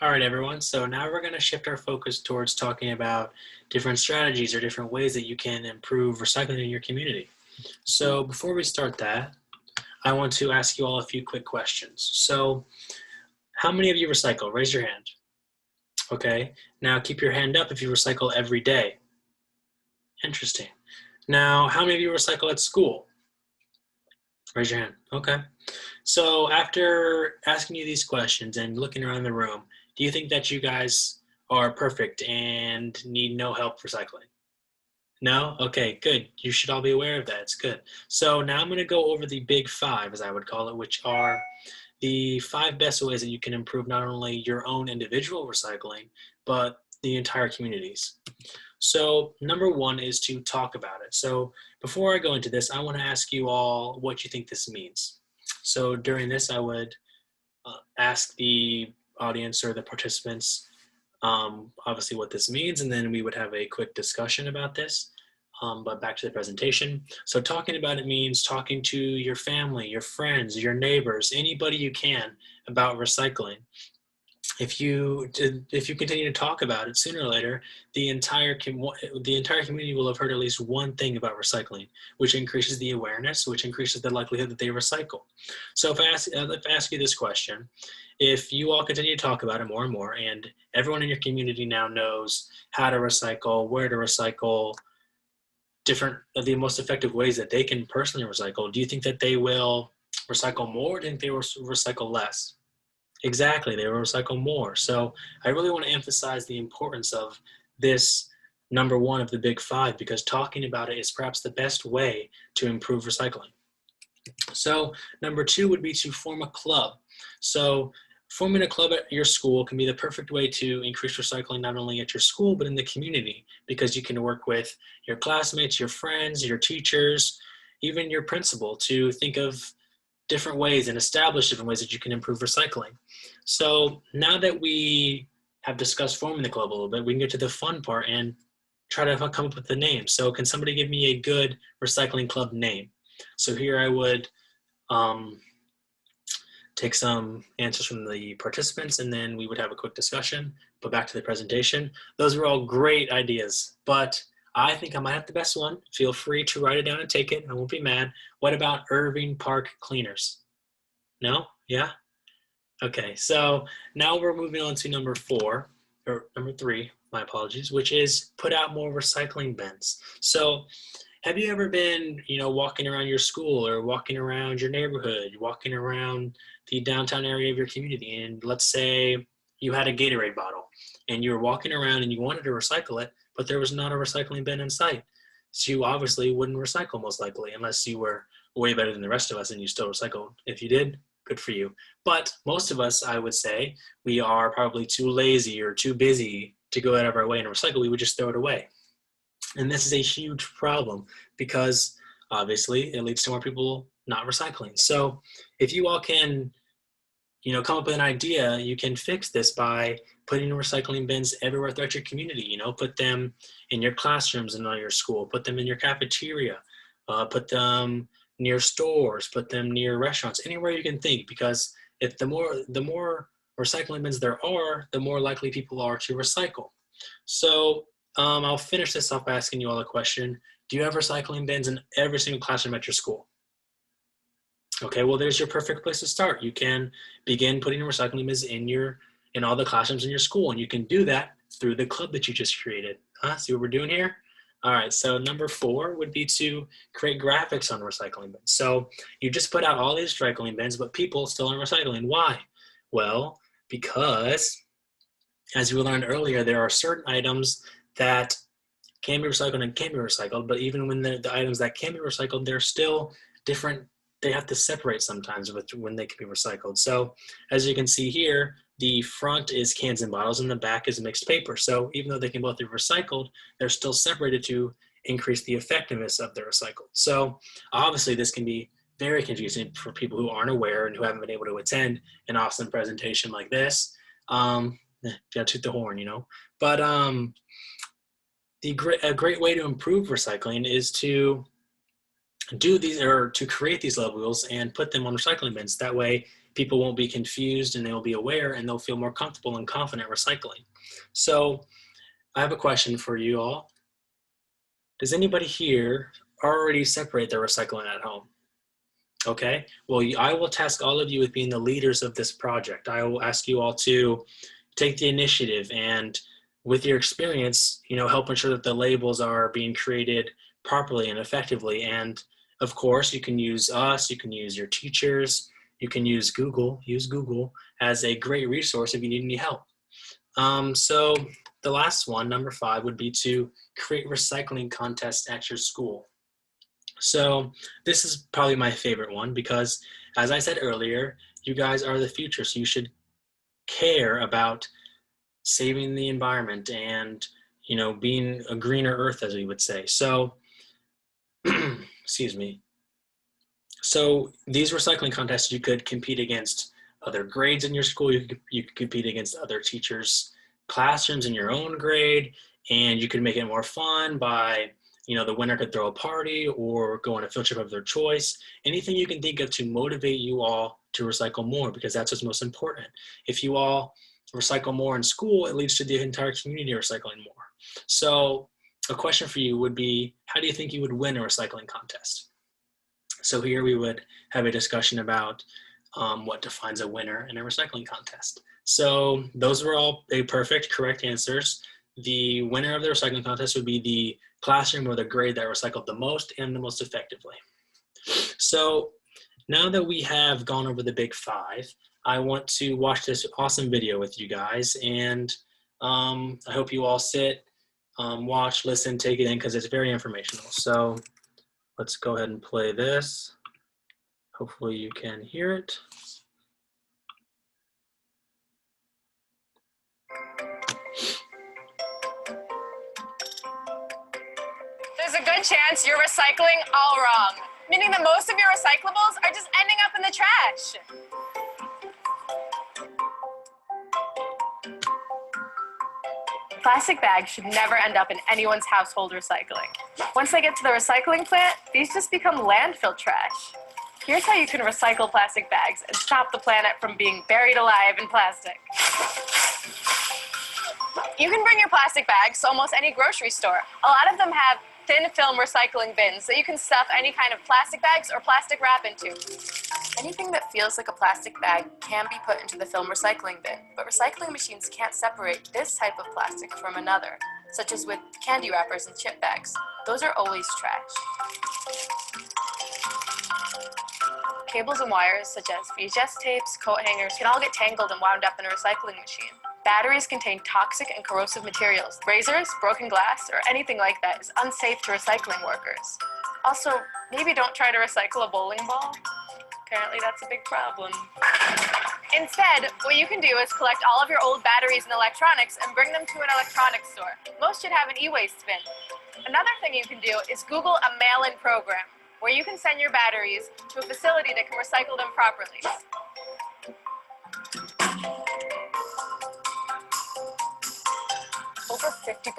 All right, everyone. So now we're going to shift our focus towards talking about different strategies or different ways that you can improve recycling in your community. So before we start that, I want to ask you all a few quick questions. So how many of you recycle? Raise your hand. Okay. Now keep your hand up if you recycle every day. Interesting. Now, how many of you recycle at school? Raise your hand. Okay. So after asking you these questions and looking around the room, do you think that you guys are perfect and need no help recycling? No? Okay, good. You should all be aware of that. It's good. So now I'm going to go over the big five, as I would call it, which are the five best ways that you can improve not only your own individual recycling, but the entire communities. So number one is to talk about it. So before I go into this, I want to ask you all what you think this means. So during this, I would ask the audience or the participants obviously what this means, and then we would have a quick discussion about this. But back to the presentation. So talking about it means talking to your family, your friends, your neighbors, anybody you can about recycling. If you continue to talk about it, sooner or later, the entire community will have heard at least one thing about recycling, which increases the awareness, which increases the likelihood that they recycle. So if I ask you this question, if you all continue to talk about it more and more, and everyone in your community now knows how to recycle, where to recycle, different the most effective ways that they can personally recycle, do you think that they will recycle more, or do you think they will recycle less? Exactly, they will recycle more. So I really want to emphasize the importance of this number one of the big five, because talking about it is perhaps the best way to improve recycling. So number two would be to form a club. So forming a club at your school can be the perfect way to increase recycling not only at your school but in the community, because you can work with your classmates, your friends, your teachers, even your principal to think of different ways and establish different ways that you can improve recycling. So now that we have discussed forming the club a little bit, we can get to the fun part and try to come up with the name. So can somebody give me a good recycling club name? So here I would um, take some answers from the participants, and then we would have a quick discussion. But back to the presentation. Those were all great ideas, but I think I might have the best one. Feel free to write it down and take it. I won't be mad. What about Irving Park Cleaners? No? Yeah? Okay, so now we're moving on to number four, or number three, my apologies, which is put out more recycling bins. So have you ever been, walking around your school or walking around your neighborhood, walking around the downtown area of your community, and let's say you had a Gatorade bottle and you were walking around and you wanted to recycle it, but there was not a recycling bin in sight. So you obviously wouldn't recycle, most likely, unless you were way better than the rest of us and you still recycled. If you did, good for you. But most of us, I would say, we are probably too lazy or too busy to go out of our way and recycle. We would just throw it away. And this is a huge problem because obviously it leads to more people not recycling. So if you all can, come up with an idea, you can fix this by putting recycling bins everywhere throughout your community. Put them in your classrooms and on your school, put them in your cafeteria, put them near stores, put them near restaurants, anywhere you can think, because if the more recycling bins there are, the more likely people are to recycle. So I'll finish this off by asking you all a question. Do you have recycling bins in every single classroom at your school? Okay, well, there's your perfect place to start. You can begin putting recycling bins in all the classrooms in your school, and you can do that through the club that you just created. See what we're doing here? All right, so number four would be to create graphics on recycling bins. So you just put out all these recycling bins, but people still aren't recycling. Why? Well, because as we learned earlier, there are certain items that can be recycled and can't be recycled, but even when the items that can be recycled, they're still different. They have to separate sometimes when they can be recycled. So as you can see here, the front is cans and bottles and the back is mixed paper. So even though they can both be recycled, they're still separated to increase the effectiveness of the recycled. So obviously this can be very confusing for people who aren't aware and who haven't been able to attend an awesome presentation like this. Gotta toot the horn, But a great way to improve recycling is to do these, or to create these labels and put them on recycling bins. That way people won't be confused and they'll be aware and they'll feel more comfortable and confident recycling. So I have a question for you all. Does anybody here already separate their recycling at home? Okay, well, I will task all of you with being the leaders of this project. I will ask you all to take the initiative and with your experience, help ensure that the labels are being created properly and effectively. And of course, you can use us, you can use your teachers, you can use Google as a great resource if you need any help. So the last one, number 5, would be to create recycling contests at your school. So this is probably my favorite one because, as I said earlier, you guys are the future, so you should care about saving the environment and, being a greener earth, as we would say. So, excuse me. So these recycling contests, you could compete against other grades in your school. You could compete against other teachers' classrooms in your own grade, and you could make it more fun by, the winner could throw a party or go on a field trip of their choice. Anything you can think of to motivate you all to recycle more, because that's what's most important. If you all recycle more in school, it leads to the entire community recycling more. So a question for you would be, how do you think you would win a recycling contest? So here we would have a discussion about what defines a winner in a recycling contest. So those were all perfect, correct answers. The winner of the recycling contest would be the classroom or the grade that recycled the most and the most effectively. So now that we have gone over the big 5, I want to watch this awesome video with you guys, and I hope you all sit, watch, listen, take it in, because it's very informational. So let's go ahead and play this. Hopefully you can hear it. There's a good chance you're recycling all wrong, meaning that most of your recyclables are just ending up in the trash. Plastic bags should never end up in anyone's household recycling. Once they get to the recycling plant, these just become landfill trash. Here's how you can recycle plastic bags and stop the planet from being buried alive in plastic. You can bring your plastic bags to almost any grocery store. A lot of them have thin film recycling bins that you can stuff any kind of plastic bags or plastic wrap into. Anything that feels like a plastic bag can be put into the film recycling bin, but recycling machines can't separate this type of plastic from another, such as with candy wrappers and chip bags. Those are always trash. Cables and wires, such as VHS tapes, coat hangers, can all get tangled and wound up in a recycling machine. Batteries contain toxic and corrosive materials. Razors, broken glass, or anything like that is unsafe to recycling workers. Also, maybe don't try to recycle a bowling ball. Apparently that's a big problem. Instead, what you can do is collect all of your old batteries and electronics and bring them to an electronics store. Most should have an e-waste bin. Another thing you can do is Google a mail-in program, where you can send your batteries to a facility that can recycle them properly. Over 50%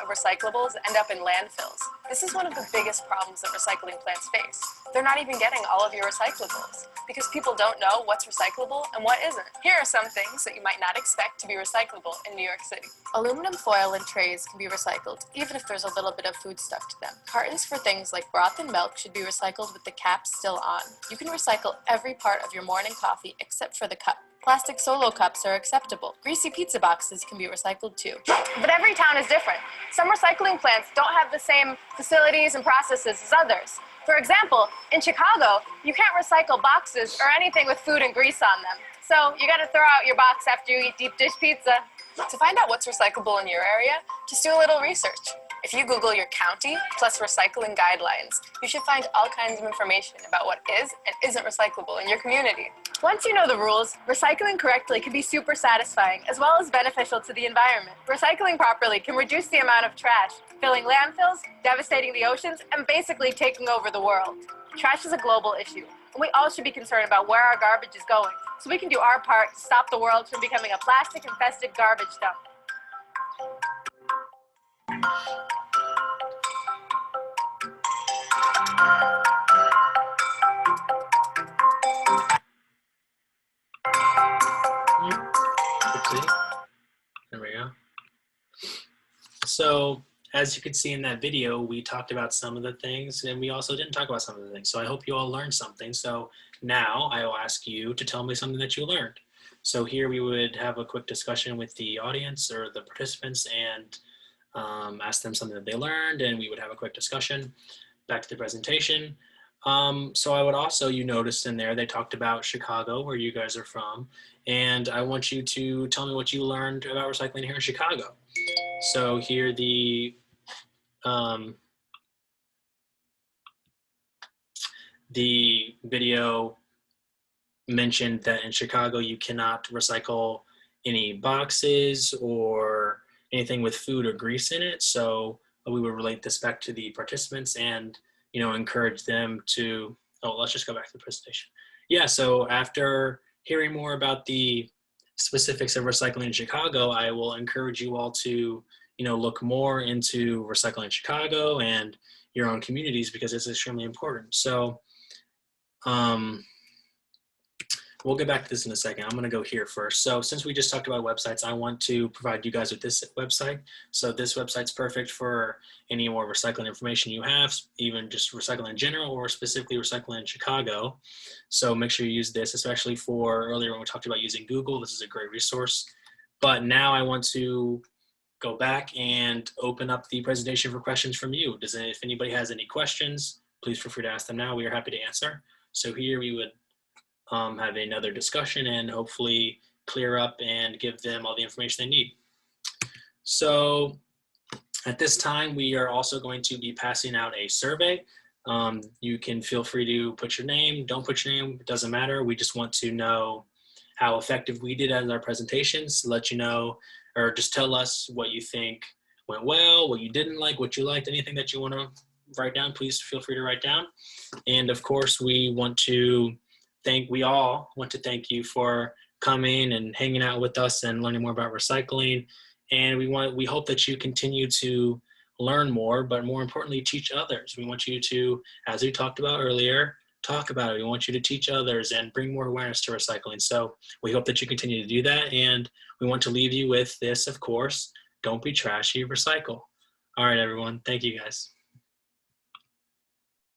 of recyclables end up in landfills. This is one of the biggest problems that recycling plants face. They're not even getting all of your recyclables because people don't know what's recyclable and what isn't. Here are some things that you might not expect to be recyclable in New York City. Aluminum foil and trays can be recycled, even if there's a little bit of food stuck to them. Cartons for things like broth and milk should be recycled with the cap still on. You can recycle every part of your morning coffee except for the cup. Plastic solo cups are acceptable. Greasy pizza boxes can be recycled too. But every town is different. Some recycling plants don't have the same facilities and processes as others. For example, in Chicago, you can't recycle boxes or anything with food and grease on them. So you gotta throw out your box after you eat deep dish pizza. To find out what's recyclable in your area, just do a little research. If you Google your county plus recycling guidelines, you should find all kinds of information about what is and isn't recyclable in your community. Once you know the rules, recycling correctly can be super satisfying as well as beneficial to the environment. Recycling properly can reduce the amount of trash, filling landfills, devastating the oceans, and basically taking over the world. Trash is a global issue, and we all should be concerned about where our garbage is going, so we can do our part to stop the world from becoming a plastic-infested garbage dump. see? There we go. So as you could see in that video, we talked about some of the things and we also didn't talk about some of the things. So I hope you all learned something. So now I will ask you to tell me something that you learned. So here we would have a quick discussion with the audience or the participants and ask them something that they learned, and we would have a quick discussion. Back to the presentation. So I would also, you noticed in there, they talked about Chicago, where you guys are from, and I want you to tell me what you learned about recycling here in Chicago. So here the video mentioned that in Chicago you cannot recycle any boxes or anything with food or grease in it. So we would relate this back to the participants and encourage them to, let's just go back to the presentation. Yeah, so after hearing more about the specifics of recycling in Chicago, I will encourage you all to look more into recycling in Chicago and your own communities because it's extremely important. So we'll get back to this in a second. I'm going to go here first. So since we just talked about websites, I want to provide you guys with this website. So this website's perfect for any more recycling information you have, even just recycling in general or specifically recycling in Chicago. So make sure you use this, especially for earlier when we talked about using Google. This is a great resource. But now I want to go back and open up the presentation for questions from you. If anybody has any questions, please feel free to ask them now. We are happy to answer. So here we would have another discussion and hopefully clear up and give them all the information they need. So at this time, we are also going to be passing out a survey. You can feel free to put your name, don't put your name, it doesn't matter. We just want to know how effective we did at our presentations, let you know, or just tell us what you think went well, what you didn't like, what you liked, anything that you want to write down, please feel free to write down. And of course, we all want to thank you for coming and hanging out with us and learning more about recycling. And we hope that you continue to learn more, but more importantly, teach others. We want you to, as we talked about earlier, talk about it. We want you to teach others and bring more awareness to recycling. So we hope that you continue to do that. And we want to leave you with this, of course, don't be trashy, recycle. All right, everyone. Thank you, guys.